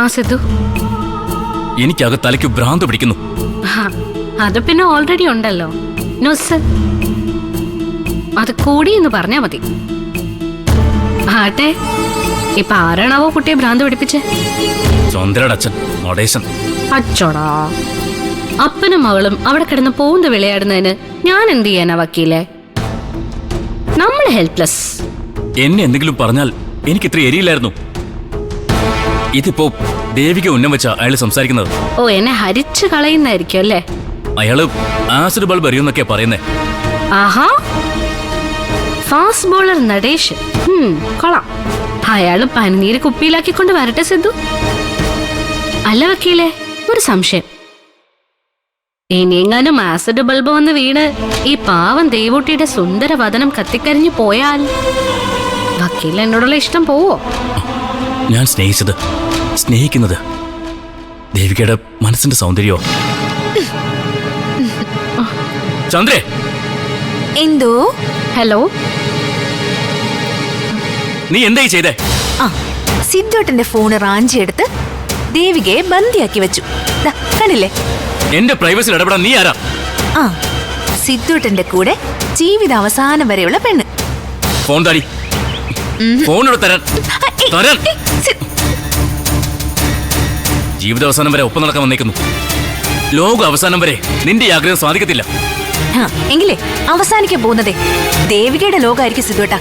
ആ സിദ്ധു, എനിക്കകത്ത് തലയ്ക്ക് ഭ്രാന്ത് പിടിക്കുന്നു. അത് പിന്നെ ഓൾറെഡി ഉണ്ടല്ലോ. ന്യൂസ് അത് കൂടി എന്ന് പറഞ്ഞാ മതി. ആട്ടെ, ഇപ്പൊ ആരാണാവോ കുട്ടിയെ ഭ്രാന്ത് പിടിപ്പിച്ചേ? ചന്ദ്രയുടെ അച്ഛൻ നടേശൻ. അച്ചോടാ, അപ്പനും മകളും അവിടെ കിടന്ന് പൂന്ത് വിളയാടുന്നതിന് ഞാൻ എന്ത് ചെയ്യാനാ വക്കീലെ? നമ്മൾ ഹെൽപ്ലെസ്. എന്നെ എന്തെങ്കിലും പറഞ്ഞാൽ എനിക്ക് ഇത്ര എരിയില്ലായിരുന്നു. ഇതിപ്പോ ദേവിക ഉന്നം വെച്ചാ അയാള് സംസാരിക്കുന്നത്. ഓ, എന്നെ ഹരിച്ചു കളയുന്നായിരിക്കും അല്ലേ? അയാള് ആസിഡ് ബൾബ് എറിയുന്നൊക്കെയാ പറയുന്നേ. ആഹാ, ഫാസ്റ്റ് ബോളർ നടേശൻ. കൊള്ളാം. അയാള് പനിനീര് കുപ്പിയിലാക്കിക്കൊണ്ട് വരട്ടെ സിദ്ധു. അല്ല വക്കീലെ, ഒരു സംശയം. ഇനിയെങ്ങാനും ആസിഡ് ബൾബ് വന്ന് വീണ് ഈ പാവം ദേവൂട്ടിയുടെ സുന്ദര വദനം കത്തിക്കരിഞ്ഞു പോയാൽ വക്കീൽ എന്നോടുള്ള ഇഷ്ടം പോവോ? ഞാൻ സ്നേഹിക്കുന്നത് ദേവികയുടെ മനസ്സിന്റെ സൗന്ദര്യോ. ചന്ദ്രേ, എന്തോ? ഹലോ, നീ എന്തായി ചെയ്തേ? സിദ്ധോട്ടന്റെ ഫോണ് റാഞ്ചിയെടുത്ത് ദേവികയെ ബന്ദിയാക്കി വെച്ചു. കണ്ടില്ലേ? എന്റെ പ്രൈവസിൽ ഇടപെടാൻ നീ ആരാ? സിദ്ധോട്ടന്റെ കൂടെ ജീവിത അവസാനം വരെയുള്ള പെണ്ണ്. ഫോൺ താടി. ഫോണോട് തരാൻ. ജീവിതാവസാനം വരെ ഒപ്പം നടക്കാൻ വന്നേക്കുന്നു. ലോക അവസാനം വരെ നിന്റെ ആഗ്രഹം സാധിക്കത്തില്ല. എങ്കിലേ അവസാനിക്കാൻ പോകുന്നതേ ദേവികയുടെ ലോകമായിരിക്കും സിദ്ധോട്ട.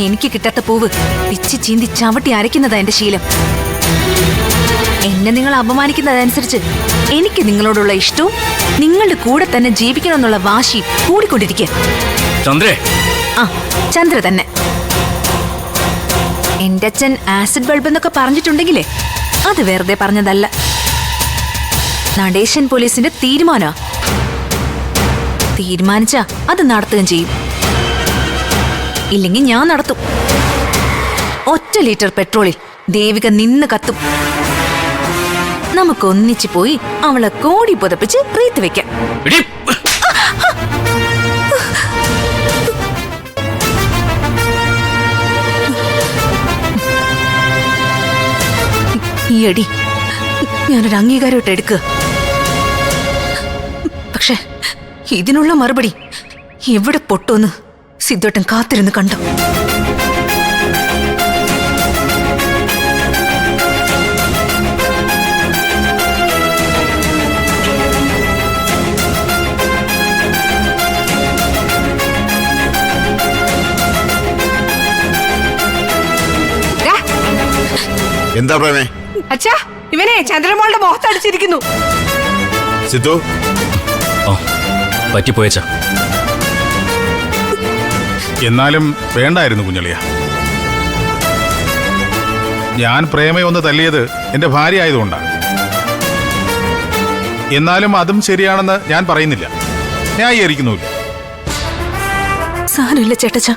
എനിക്ക് കിട്ടാത്ത പൂവ് പിച്ചി ചീന്തി ചവിട്ടി അരയ്ക്കുന്നതാ എന്റെ ശീലം. എന്നെ നിങ്ങൾ അപമാനിക്കുന്നതനുസരിച്ച് എനിക്ക് നിങ്ങളോടുള്ള ഇഷ്ടവും നിങ്ങളുടെ കൂടെ തന്നെ ജീവിക്കണമെന്നുള്ള വാശിയും കൂടിക്കൊണ്ടിരിക്കുക. ചന്ദ്രേ. ചന്ദ്ര തന്നെ. എന്റെ അച്ഛൻ ആസിഡ് ബൾബ് എന്നൊക്കെ പറഞ്ഞിട്ടുണ്ടെങ്കിലേ അത് വെറുതെ പറഞ്ഞതല്ല. നടേശൻ പോലീസിന്റെ തീരുമാനിച്ചാ അത് നടത്തുകയും ചെയ്യും. ഇല്ലെങ്കിൽ ഞാൻ നടത്തും. 1 ലിറ്റർ പെട്രോളിൽ ദേവിക നിന്ന് കത്തും. നമുക്ക് ഒന്നിച്ചു പോയി അവളെ കോടി പുതപ്പിച്ച് റീത്ത് വെക്കാം. ഈ അടി ഞാനൊരു അംഗീകാരമായിട്ട് എടുക്കുക. പക്ഷെ ഇതിനുള്ള മറുപടി എവിടെ പൊട്ടുമെന്ന് സിദ്ധോട്ടൻ കാത്തിരുന്ന് കണ്ടു. എന്താ പ്രേമേ? അച്ഛാ, ഇവനെ ചന്ദ്രമോളുടെ മുഖത്തടിച്ചിരിക്കുന്നു. സിദ്ധു, പറ്റിപ്പോയച്ചാ. എന്നാലും വേണ്ടായിരുന്നു കുഞ്ഞളിയ. ഞാൻ പ്രേമയൊന്ന് തല്ലിയത് എന്റെ ഭാര്യ ആയതുകൊണ്ടാണ്. എന്നാലും അതും ശരിയാണെന്ന് ഞാൻ പറയുന്നില്ല, ന്യായീകരിക്കുന്നുമില്ല. സാരമില്ല ചേട്ടച്ച,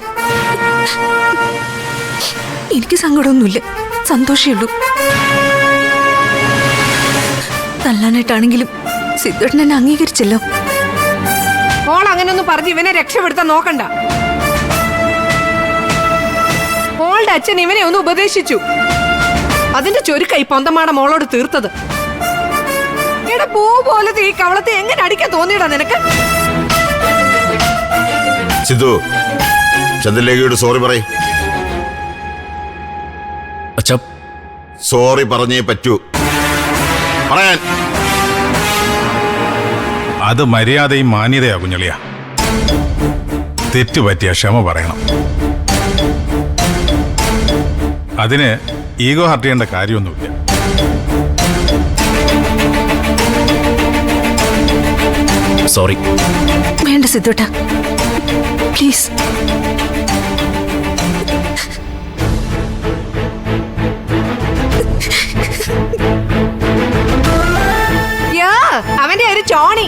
എനിക്ക് സങ്കടമൊന്നുമില്ല, സന്തോഷമുള്ളൂ. തല്ലാനായിട്ടാണെങ്കിലും സിദ്ധോട്ടൻ എന്നെ അംഗീകരിച്ചല്ലോ. മോൾ അങ്ങനൊന്നും പറഞ്ഞ് ഇവനെ രക്ഷപ്പെടുത്താൻ നോക്കണ്ട. മോളുടെ അച്ഛൻ ഇവനെ ഒന്ന് ഉപദേശിച്ചു. അതിന്റെ ചൊരുക്കായി പൊന്തമാട മോളോട് തീർത്തത്. എടാ, പൂ പോലത്തെ ഈ കവളത്തെ എങ്ങനെ അടിക്കാൻ തോന്നിയടാ നിനക്ക്? സിദ്ധു, ചന്ദ്രലേഖയോട് സോറി പറയ്. സോറി പറഞ്ഞേ പറ്റൂ. പറയാൻ അത് മര്യാദയും മാന്യതയാ കുഞ്ഞളിയ. തെറ്റുപറ്റിയ ക്ഷമ പറയണം. അതിന് ഈഗോ ഹർട്ട് ചെയ്യേണ്ട കാര്യമൊന്നുമില്ല. സോറി. വേണ്ട സിദ്ധോട്ട, പ്ലീസ്. അവന്റെ ഒരു ചോണി.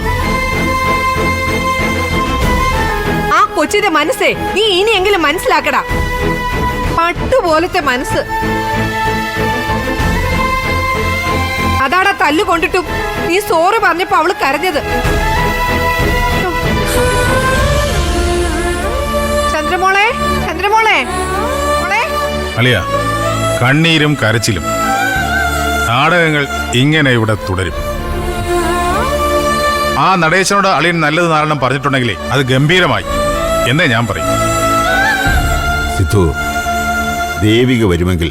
ആ കൊച്ചിന്റെ മനസ്സേ നീ ഇനിയെങ്കിലും മനസ്സിലാക്കടാ. പട്ടുപോലത്തെ മനസ്സ്. അതാടാ തല്ലു കൊണ്ടിട്ടും നീ സോറി പറഞ്ഞപ്പോ അവള് കരഞ്ഞത്. അളിയ, കണ്ണീരും കരച്ചിലും നാടകങ്ങൾ ഇങ്ങനെ ഇവിടെ തുടരും. ആ നടേശനോട് അളിയൻ നല്ലത് നാരണം പറഞ്ഞിട്ടുണ്ടെങ്കിലേ അത് ഗംഭീരമായി എന്നേ ഞാൻ പറയും. സിദ്ധു, ദേവിക വരുമെങ്കിൽ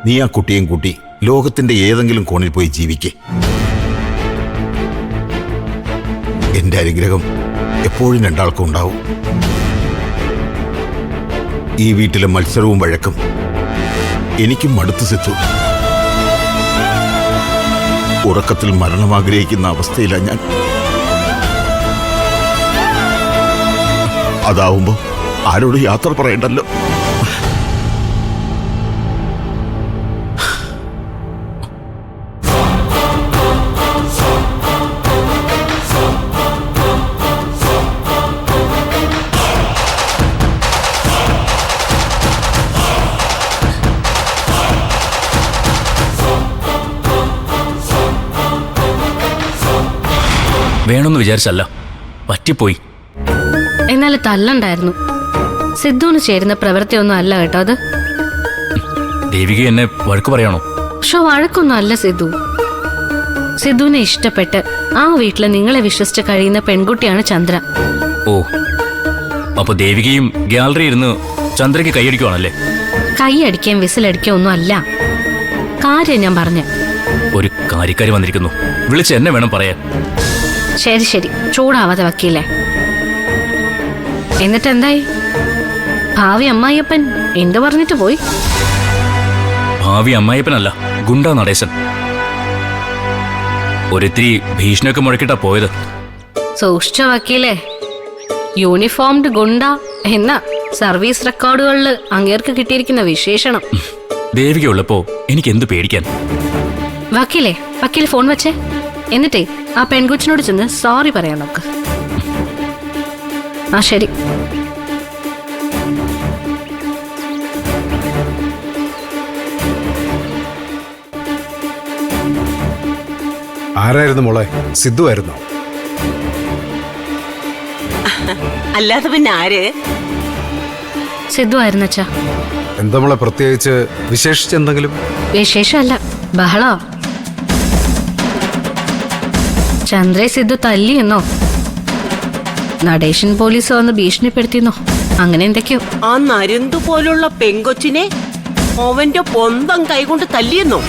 നീ ആ കുട്ടിയും കൂട്ടി ലോകത്തിന്റെ ഏതെങ്കിലും കോണിൽ പോയി ജീവിക്കേ. എന്റെ അനുഗ്രഹം എപ്പോഴും രണ്ടാൾക്കും ഉണ്ടാവും. ഈ വീട്ടിലെ മത്സരവും വഴക്കും എനിക്കും മടുത്തു സിദ്ധു. ഉറക്കത്തിൽ മരണം ആഗ്രഹിക്കുന്ന അവസ്ഥയിലാണ് ഞാൻ. അതാവുമ്പോ ആരോട് യാത്ര പറയണ്ടല്ലോ. വേണമെന്ന് വിചാരിച്ചല്ല, പറ്റിപ്പോയി. എന്നാലും തല്ലണ്ടായിരുന്നു. സിദ്ധുവിന് ചേരുന്ന പ്രവൃത്തിയൊന്നും അല്ല കേട്ടോ അത്. ദേവിക എന്നെ വഴക്ക് പറയാണോ? പക്ഷെ വഴക്കൊന്നും അല്ല സിദ്ധു. സിദ്ധുവിനെ ഇഷ്ടപ്പെട്ട് ആ വീട്ടില് നിങ്ങളെ വിശ്വസിച്ച് കഴിയുന്ന പെൺകുട്ടിയാണ് ചന്ദ്ര. ഓ, അപ്പൊ ദേവികയും ഗ്യാലറി ഇരുന്ന് ചന്ദ്രയ്ക്ക് കൈയടിക്കുവാണല്ലേ? കൈയടിക്കാൻ വിസിലടിക്കാൻ ഒന്നും അല്ല. കാര്യം ഞാൻ പറഞ്ഞ. ഒരു കാര്യക്കാരി വന്നിരിക്കുന്നു, വിളിച്ച് എന്നെ വേണം പറയാൻ. ശരി ശരി, ചൂടാവാതെ വക്കീലേ. എന്നിട്ട് എന്തായി? ഭാവി അമ്മായിയപ്പൻ എന്ത് പറഞ്ഞിട്ട് പോയി? ഭാവി അമ്മായിപ്പനല്ല, ഗുണ്ട നടേശൻ. ഒരിത്തിരി ഭീഷണിയൊക്കെ മുഴക്കിട്ടാ പോയത്. സൂക്ഷിച്ച വക്കീലേ, യൂണിഫോംഡ് ഗുണ്ട എന്ന സർവീസ് റെക്കോർഡുകളിൽ അങ്ങേർക്ക് കിട്ടിയിരിക്കുന്ന വിശേഷണം. ദേവിക ഉള്ളപ്പോ എനിക്ക് എന്ത് പേടിക്കാൻ? വക്കീലേ, വക്കീൽ ഫോൺ വെച്ചേ. എന്നിട്ടേ ആ പെൺകൊച്ചിനോട് ചെന്ന് സോറി പറയാൻ നോക്ക്. ആ ശരി. ആരായിരുന്നു മോളെ? സിദ്ധു ആയിരുന്നോ? അല്ലാതെ പിന്നെ ആര്? സിദ്ധു ആയിരുന്നു അച്ഛാ. എന്താ മോളെ പ്രത്യേകിച്ച് വിശേഷിച്ചെന്തെങ്കിലും? വിശേഷമല്ല, ബഹളോ. ചന്ദ്രയെ സിദ്ധു തല്ലിയെന്നോ, നടേശൻ പോലീസ് വന്ന് ഭീഷണിപ്പെടുത്തിയെന്നോ, അങ്ങനെ എന്തൊക്കെയോ. ആ നരുന്തു പോലുള്ള പെങ്കൊച്ചിനെ അവന്റെ പൊന്തം കൈകൊണ്ട് തല്ലിയെന്നോ?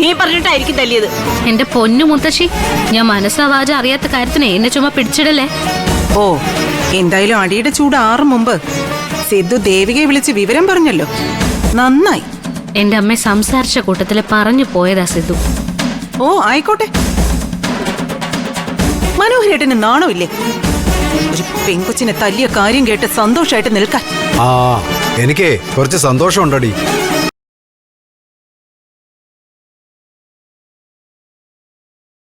നീ പറഞ്ഞിട്ടായിരിക്കും തല്ലിയത്. എന്റെ പൊന്നു മുത്തശ്ശി, ഞാൻ മനസ്സാവാച അറിയാത്ത കാര്യത്തിന് എന്നെ ചുമ്മാ പിടിച്ചിടല്ലേ. ഓ, എന്തായാലും അടിയുടെ ചൂട് ആറും മുമ്പ് സിദ്ധു ദേവികയെ വിളിച്ച് വിവരം പറഞ്ഞല്ലോ. നന്നായി. എന്റെ അമ്മ സംസാരിച്ച കൂട്ടത്തില് പറഞ്ഞു പോയതാ സിദ്ധു. ഓ ആയിക്കോട്ടെ. മനോഹരേട്ടന് നാണമില്ലേ ഒരു പെൺകൊച്ചിനെ തല്ലിയ കാര്യം കേട്ട് സന്തോഷമായിട്ട് നിൽക്കാൻ? ആ, എനിക്ക് കുറച്ച് സന്തോഷം ഉണ്ടടി.